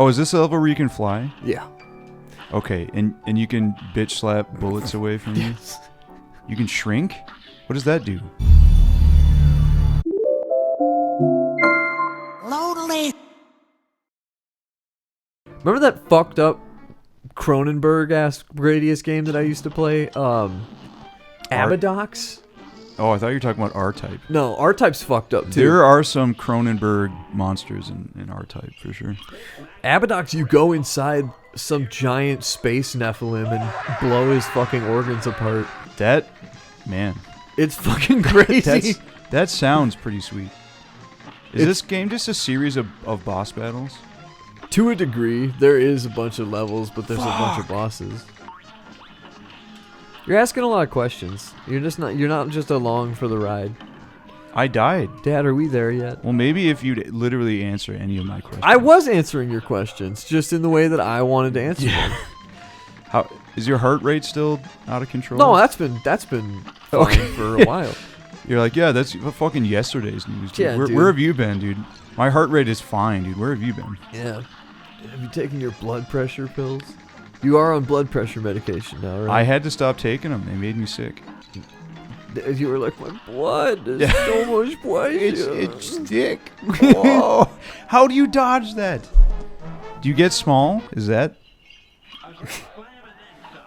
Oh, is this the level where you can fly? Yeah. Okay, and you can bitch slap bullets away from you? You can shrink? What does that do? Lonely. Remember that fucked up Cronenberg-ass Gradius game that I used to play? Abadox? Oh, I thought you were talking about R-Type. No, R-Type's fucked up, too. There are some Cronenberg monsters in R-Type, for sure. Abadox, you go inside some giant space Nephilim and blow his fucking organs apart. Man. It's fucking crazy. That sounds pretty sweet. Is this game just a series of boss battles? To a degree, there is a bunch of levels, but there's a bunch of bosses. You're asking a lot of questions. You're not just along for the ride. I died. Dad, are we there yet? Well, maybe if you'd literally answer any of my questions. I was answering your questions, just in the way that I wanted to answer them. How is your heart rate still out of control? No, that's been fine for a while. You're like, yeah, that's fucking yesterday's news, dude. Yeah, dude. Where have you been, dude? My heart rate is fine, dude. Where have you been? Yeah. Have you taken your blood pressure pills? You are on blood pressure medication now, right? I had to stop taking them. They made me sick. You were like, my blood is so much pressure. It's thick. Whoa. How do you dodge that? Do you get small? Is that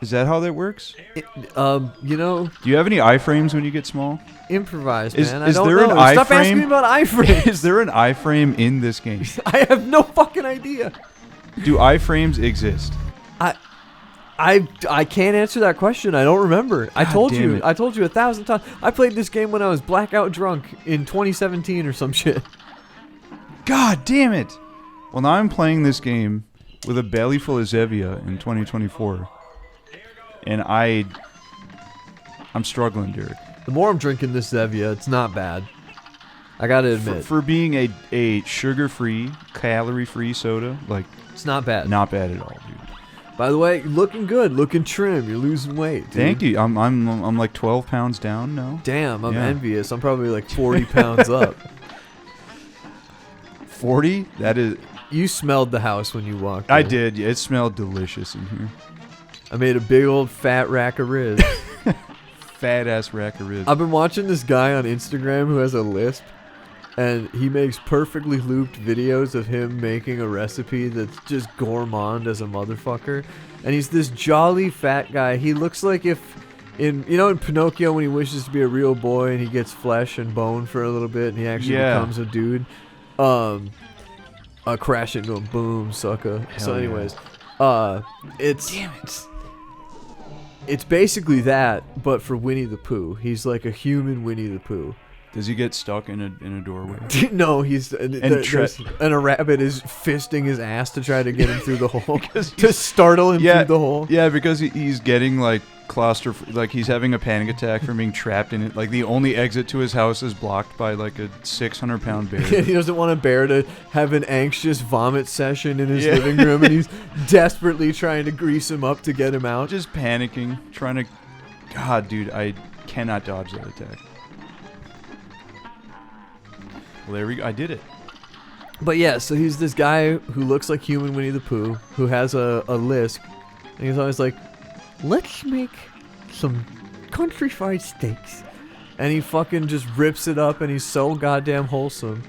how that works? Do you have any iframes when you get small? Improvise, Is man. I don't there know. an iframe? Stop asking me about iframes. Is there an iframe in this game? I have no fucking idea. Do iframes exist? I can't answer that question. I don't remember. I told you 1,000 times. I played this game when I was blackout drunk in 2017 or some shit. God damn it. Well, now I'm playing this game with a belly full of Zevia in 2024. And I'm struggling, Derek. The more I'm drinking this Zevia, it's not bad. I gotta admit. For being a sugar-free, calorie-free soda, like... It's not bad. Not bad at all, dude. By the way, looking good, looking trim. You're losing weight, dude. Thank you. I'm like 12 pounds down now. Damn, I'm envious. I'm probably like 40 pounds up. 40? That is... You smelled the house when you walked in. I did. Yeah, it smelled delicious in here. I made a big old fat rack of ribs. Fat ass rack of ribs. I've been watching this guy on Instagram who has a lisp, and he makes perfectly looped videos of him making a recipe that's just gourmand as a motherfucker. And he's this jolly fat guy. He looks like if in Pinocchio when he wishes to be a real boy and he gets flesh and bone for a little bit and he actually becomes a dude. Crash into him, boom, sucker. Hell so anyways, it's basically that, but for Winnie the Pooh. He's like a human Winnie the Pooh. Does he get stuck in a doorway? No, and a rabbit is fisting his ass to try to get him through the hole, to startle him through the hole. Yeah, because he's getting like like he's having a panic attack from being trapped in it. Like the only exit to his house is blocked by like a 600-pound bear. He doesn't want a bear to have an anxious vomit session in his living room, and he's desperately trying to grease him up to get him out. Just panicking, trying to... God, dude, I cannot dodge that attack. Well, there we go. I did it. But yeah, so he's this guy who looks like human Winnie the Pooh, who has a lisp, and he's always like, let's make some country fried steaks. And he fucking just rips it up, and he's so goddamn wholesome.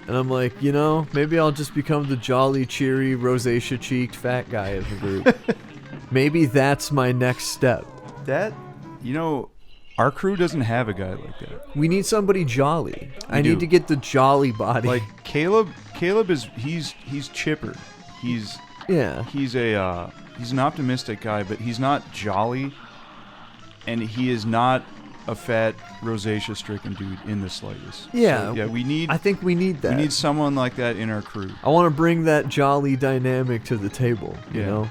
And I'm like, maybe I'll just become the jolly, cheery, rosacea-cheeked fat guy of the group. Maybe that's my next step. Our crew doesn't have a guy like that. We need somebody jolly. I need to get the jolly body. Like Kaleb is he's chipper. He's an optimistic guy, but he's not jolly, and he is not a fat rosacea-stricken dude in the slightest. Yeah, so, I think we need that. We need someone like that in our crew. I want to bring that jolly dynamic to the table. You know.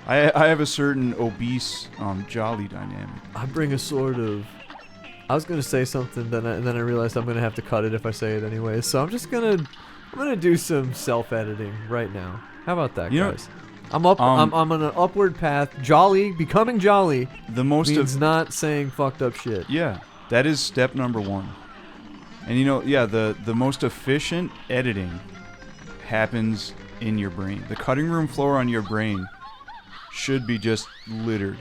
I have a certain obese, jolly dynamic. I bring a sort of... I was gonna say something, and then I realized I'm gonna have to cut it if I say it anyway. So I'm gonna do some self-editing right now. How about that, guys? I'm on an upward path. Jolly, becoming jolly. Means not saying fucked up shit. Yeah, that is step number 1. And the most efficient editing happens in your brain. The cutting room floor on your brain should be just littered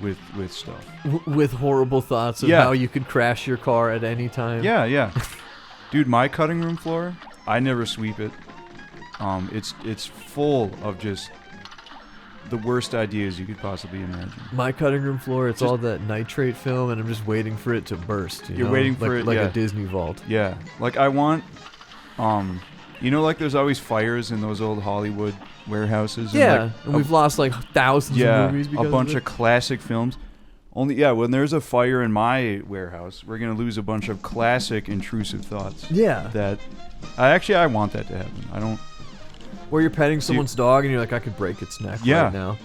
with stuff. With horrible thoughts of how you could crash your car at any time. Yeah. Dude, my cutting room floor, I never sweep it. It's full of just the worst ideas you could possibly imagine. My cutting room floor, it's all that nitrate film, and I'm just waiting for it to burst. You're waiting for it, like a Disney vault. Yeah, like I want, like there's always fires in those old Hollywood warehouses. Yeah, and we've lost like thousands of movies because a bunch of of classic films. When there's a fire in my warehouse, we're gonna lose a bunch of classic intrusive thoughts. Yeah. That, I want that to happen. I don't. Where you're petting someone's dog and you're like, I could break its neck right now.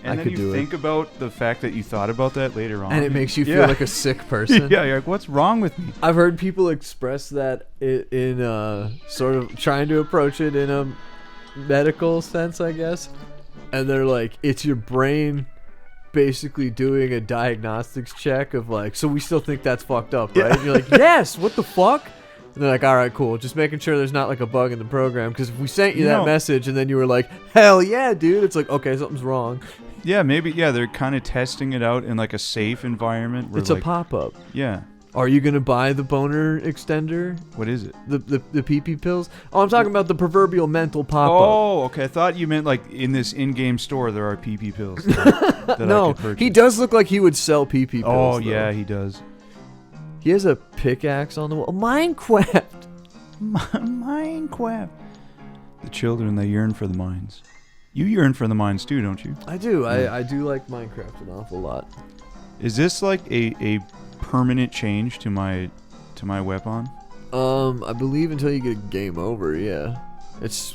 And then you think about the fact that you thought about that later on. And it makes you feel like a sick person. Yeah, you're like, what's wrong with me? I've heard people express that in sort of trying to approach it in a medical sense, I guess. And they're like, it's your brain basically doing a diagnostics check of like, so we still think that's fucked up, right? And you're like, yes, what the fuck? And they're like, all right, cool. Just making sure there's not like a bug in the program. Because if we sent you that message and then you were like, hell yeah, dude. It's like, okay, something's wrong. Yeah, maybe. Yeah, they're kind of testing it out in like a safe environment. It's like, a pop-up. Yeah. Are you going to buy the boner extender? What is it? The pee-pee pills? Oh, I'm talking about the proverbial mental pop-up. Oh, okay. I thought you meant like in this in-game store there are pee-pee pills that no, I could purchase. He does look like he would sell pee-pee pills. Oh, yeah, he does. He has a pickaxe on the wall. Minecraft. Minecraft. The children, they yearn for the mines. You yearn for the mines too, don't you? I do. Yeah. I do like Minecraft an awful lot. Is this like a permanent change to my weapon? I believe until you get game over, yeah. It's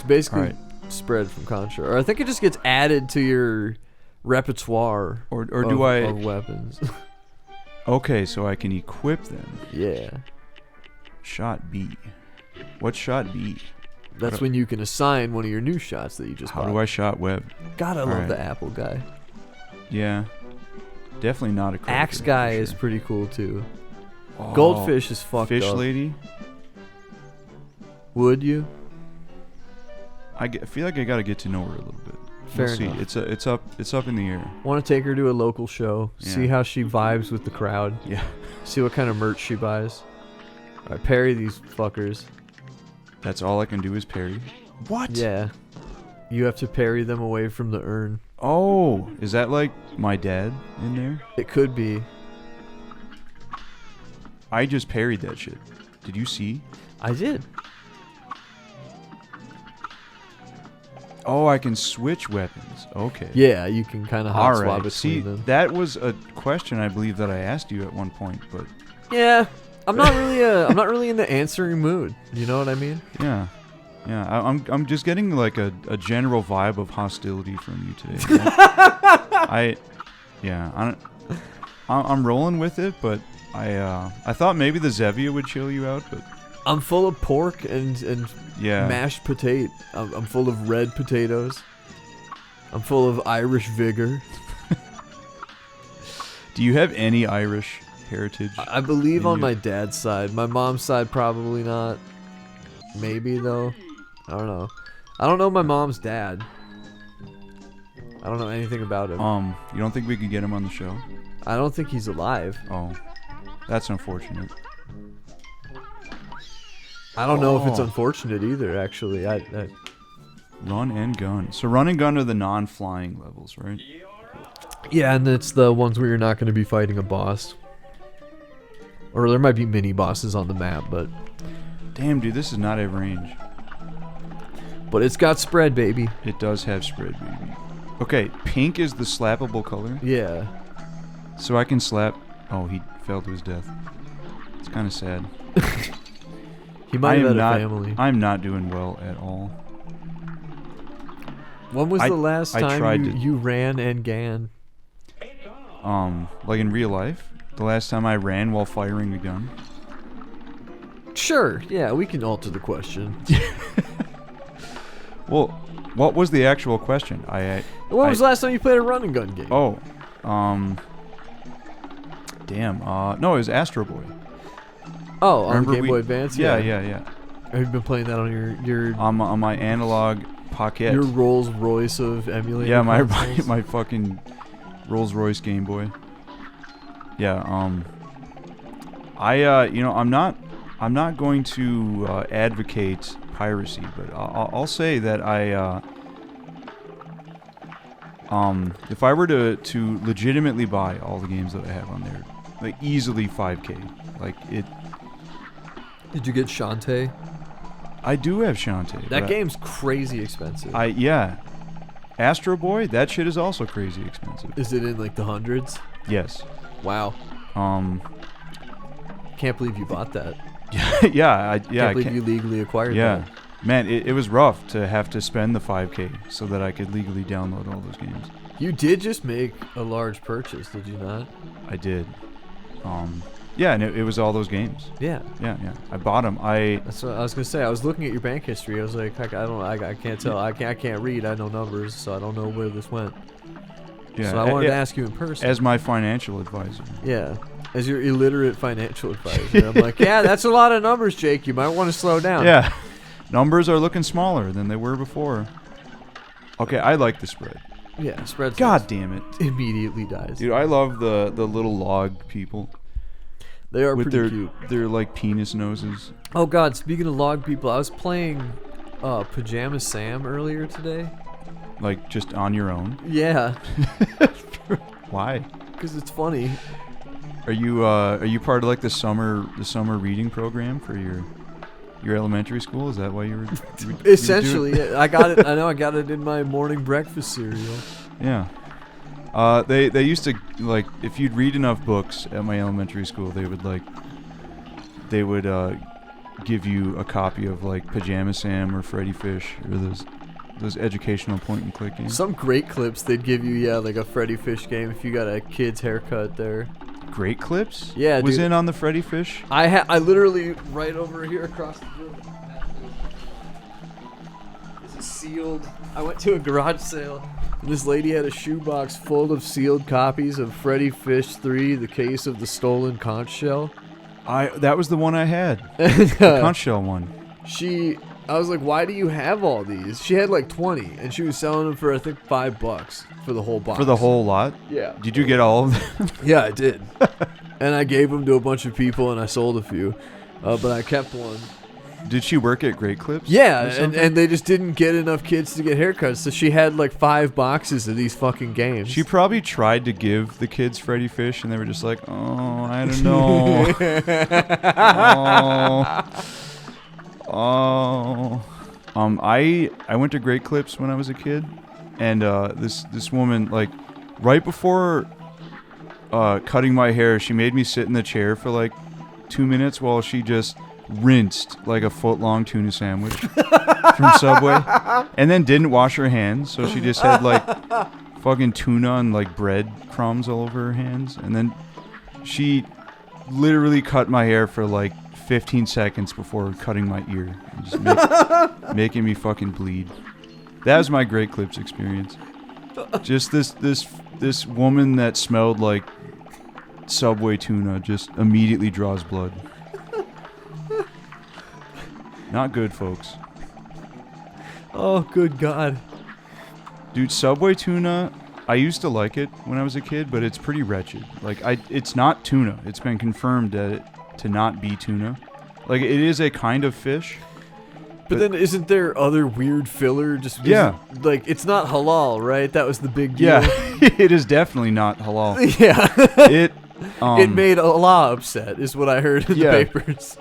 basically spread from Contra. Or I think it just gets added to your repertoire of weapons. Okay, so I can equip them. Yeah. Shot B. What's shot B? That's when you can assign one of your new shots that you just bought. How do I shot web? God, I love the apple guy. Yeah. Definitely not a critical. Axe guy is pretty cool too. Oh, Goldfish is fucked fish up. Fish lady? Would you? I feel like I gotta get to know her a little bit. Fair enough. See. It's up in the air. Want to take her to a local show, see how she vibes with the crowd. Yeah. See what kind of merch she buys. All right, parry these fuckers. That's all I can do is parry. What? Yeah. You have to parry them away from the urn. Oh, is that like my dad in there? It could be. I just parried that shit. Did you see? I did. Oh, I can switch weapons. Okay. Yeah, you can kind of hot swap between them. That was a question I believe that I asked you at one point, but yeah, I'm not really in the answering mood. You know what I mean? Yeah. I'm just getting like a general vibe of hostility from you today. I'm rolling with it, but I thought maybe the Zevia would chill you out, but I'm full of pork and mashed potato. I'm full of red potatoes. I'm full of Irish vigor. Do you have any Irish heritage? I believe on my dad's side. My mom's side, probably not. Maybe, though. I don't know. I don't know my mom's dad. I don't know anything about him. You don't think we could get him on the show? I don't think he's alive. Oh, that's unfortunate. I don't know if it's unfortunate either, actually. Run and gun. So run and gun are the non-flying levels, right? Yeah, and it's the ones where you're not going to be fighting a boss. Or there might be mini bosses on the map, but... Damn, dude, this is not a range. But it's got spread, baby. It does have spread, baby. Okay, pink is the slappable color? Yeah. So I can slap... Oh, he fell to his death. It's kind of sad. He might have had a family. I'm not doing well at all. When was the last time you ran and gan? Like in real life? The last time I ran while firing a gun? Sure, yeah, we can alter the question. Well, what was the actual question? When was the last time you played a run and gun game? Oh, damn. No, it was Astro Boy. Oh, on Game Boy Advance? Yeah. Have you been playing that on your on my analog Pocket. your Rolls Royce of emulator? Yeah, my consoles? my fucking Rolls Royce Game Boy. Yeah. I'm not going to advocate piracy, but I'll say that if I were to legitimately buy all the games that I have on there, like easily 5K, like it. Did you get Shantae? I do have Shantae. That game's crazy expensive. Yeah. Astro Boy, that shit is also crazy expensive. Is it in like the hundreds? Yes. Wow. Can't believe you bought that. yeah. Can't believe you legally acquired that. Yeah. Man, it was rough to have to spend the 5K so that I could legally download all those games. You did just make a large purchase, did you not? I did. Yeah, and it was all those games. Yeah. Yeah. I bought them. That's what I was gonna say. I was looking at your bank history. I was like, I can't tell. I can't read. I know numbers, so I don't know where this went. Yeah. So I wanted to ask you in person. As my financial advisor. Yeah. As your illiterate financial advisor. I'm like, yeah, that's a lot of numbers, Jake. You might want to slow down. Yeah. Numbers are looking smaller than they were before. Okay, I like the spread. Yeah, spread. God damn it. Immediately dies. Dude, I love the little log people. They are with pretty cute. Their like penis noses. Oh god, speaking of log people, I was playing Pajama Sam earlier today. Like just on your own? Yeah. Why? Because it's funny. Are you part of like the summer reading program for your elementary school? Is that why you were essentially? Yeah, I got it. I know I got it in my morning breakfast cereal. Yeah. They used to, like, if you'd read enough books at my elementary school, they would give you a copy of like Pajama Sam or Freddy Fish or those educational point and click games. Some great clips they'd give you, yeah, like a Freddy Fish game if you got a kid's haircut there. Great clips? Yeah, was dude. in on the Freddy Fish? I literally right over here across the room. This is sealed. I went to a garage sale. And this lady had a shoebox full of sealed copies of Freddy Fish 3, The Case of the Stolen Conch Shell. That was the one I had. The conch shell one. I was like, why do you have all these? She had like 20, and she was selling them for I think $5 for the whole box. For the whole lot? Yeah. Did you get all of them? Yeah, I did. And I gave them to a bunch of people, and I sold a few, but I kept one. Did she work at Great Clips? Yeah, and they just didn't get enough kids to get haircuts, so she had like 5 boxes of these fucking games. She probably tried to give the kids Freddy Fish, and they were just like, oh, I don't know. I went to Great Clips when I was a kid, and this woman, like, right before cutting my hair, she made me sit in the chair for like 2 minutes while she just rinsed like a foot-long tuna sandwich from Subway, and then didn't wash her hands, so she just had like fucking tuna and like bread crumbs all over her hands, and then she literally cut my hair for like 15 seconds before cutting my ear, just making me fucking bleed. That was my Great Clips experience. Just this woman that smelled like Subway tuna just immediately draws blood. Not good, folks. Oh, good God. Dude, Subway tuna, I used to like it when I was a kid, but it's pretty wretched. Like, it's not tuna. It's been confirmed to not be tuna. Like, it is a kind of fish. But then isn't there other weird filler? Yeah. Like, it's not halal, right? That was the big deal. Yeah, it is definitely not halal. Yeah. It made Allah upset, is what I heard in the papers.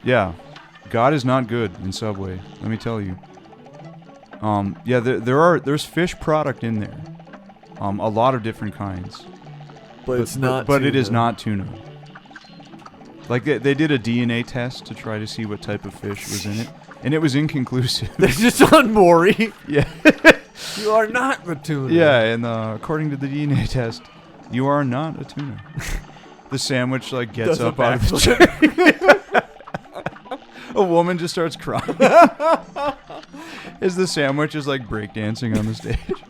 Yeah, God is not good in Subway. Let me tell you. Yeah, there's fish product in there, a lot of different kinds. But it's not. But tuna. it is not tuna. Like they did a DNA test to try to see what type of fish was in it, and it was inconclusive. They're just on Maury. Yeah. You are not a tuna. Yeah, and according to the DNA test, you are not a tuna. The sandwich like gets up out of the chair. A woman just starts crying as the sandwich is like breakdancing on the stage.